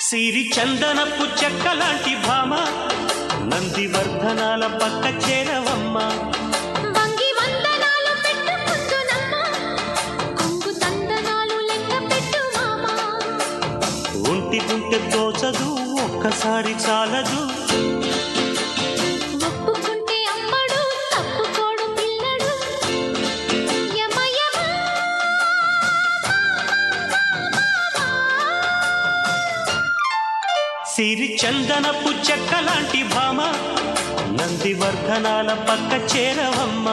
సిరి చందనపు చెక్కలాంటి భామ నందివర్ధనాల పక్క చేరవమ్మ. వంగి వందనాలు పెట్టుకుందునమ్మ, కొంగు తందనాలు లెక్క పెట్టు మామ. ఒంటి గుంటె దోచదు, ఒక్కసారి చాలదు. ఒప్పుకుంటే అమ్మడు, తప్పుకోడు పిల్లడు. యమ యమ సిరి చందనపు చెక్కలాంటి భామ నందివర్ధనాల పక్క చేరవమ్మ.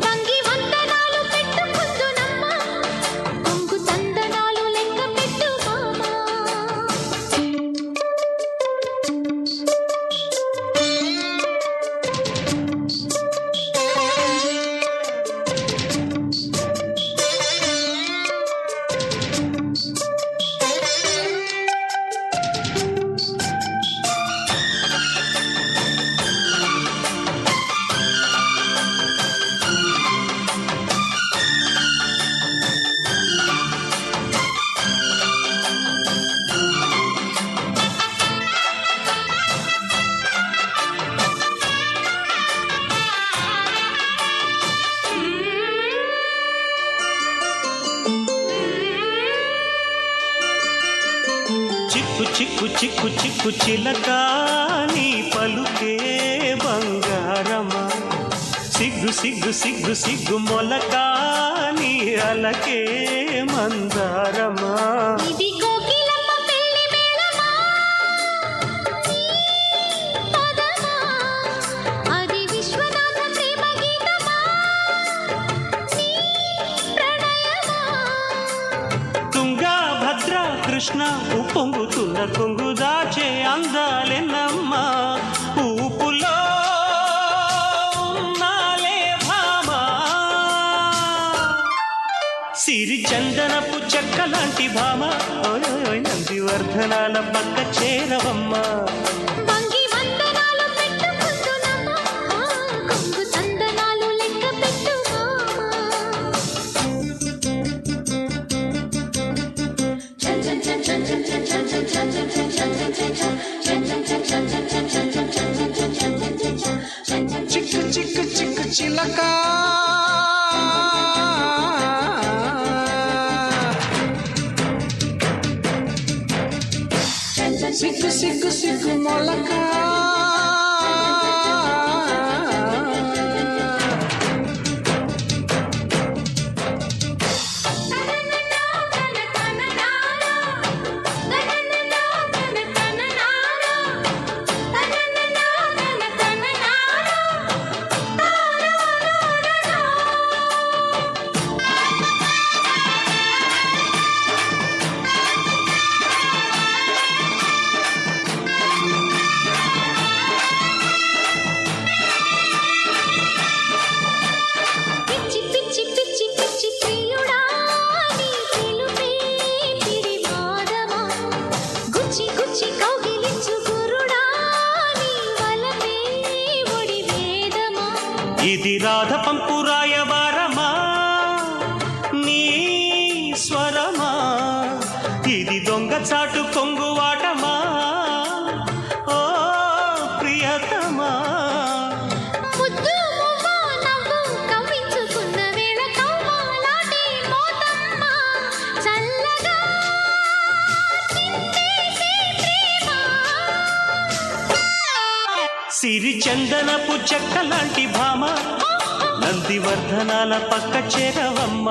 వంగి వందనాలు పెట్టుకుందునమ్మ, కొంగు తందనాలు లెక్క పెట్టు మామ. చిక్కు చిక్కు చిక్కు చిక్కు చిలక నీ పలుకే బంగారమా. సిగ్గు సిగ్గు సిగ్గు సిగ్గు మొలక నీ అలకే మందారమా. ఇది కోకిలమ్మ పెళ్లి మేళమా, పదమా అది విశ్వనాథ ప్రేమ గీతమా, నీ ప్రణయమా. తుంగా భద్ర కృష్ణ ఉప్పొంగుతున్న కొంగు దాచే అందాలెన్నమ్మ. ఊపులో ఉన్నాలే భామ. సిరి చందనపు చెక్కలాంటి భామ నందివర్ధనాల పక్క చేరవమ్మ. వంగి వందనాలు పెట్టుకుందునమ్మ, కొంగు తందనాలు లెక్క పెట్టు మామ. చిక్కు చిక్కు చిక్కు చిలక సిగ్గు సిగ్గు సిగ్గు మొలక పిచ్చి పిచ్చి పిచ్చి పిచ్చి ప్రియుడా, నీ పిలుపే పిడివాదమా. గుచ్చి గుచ్చి కౌగిలించు గురుడా, నీ వలపే ఒడి వేదమా. ఇది రాధ పంపు రాయవారమా, నీ స్వరమా. ఇది దొంగ చాటు కొంగువాటమా, ఓ ప్రియతమా. ముద్దు మువ్వ నవ్వు కవ్వించుకున్న వేళ కవ్వాలాటే మోతమ్మ. చల్లగా చిందేసే ప్రేమ. సిరి చందనపు చెక్కలాంటి భామ నందివర్ధనాల పక్క చేరవమ్మ.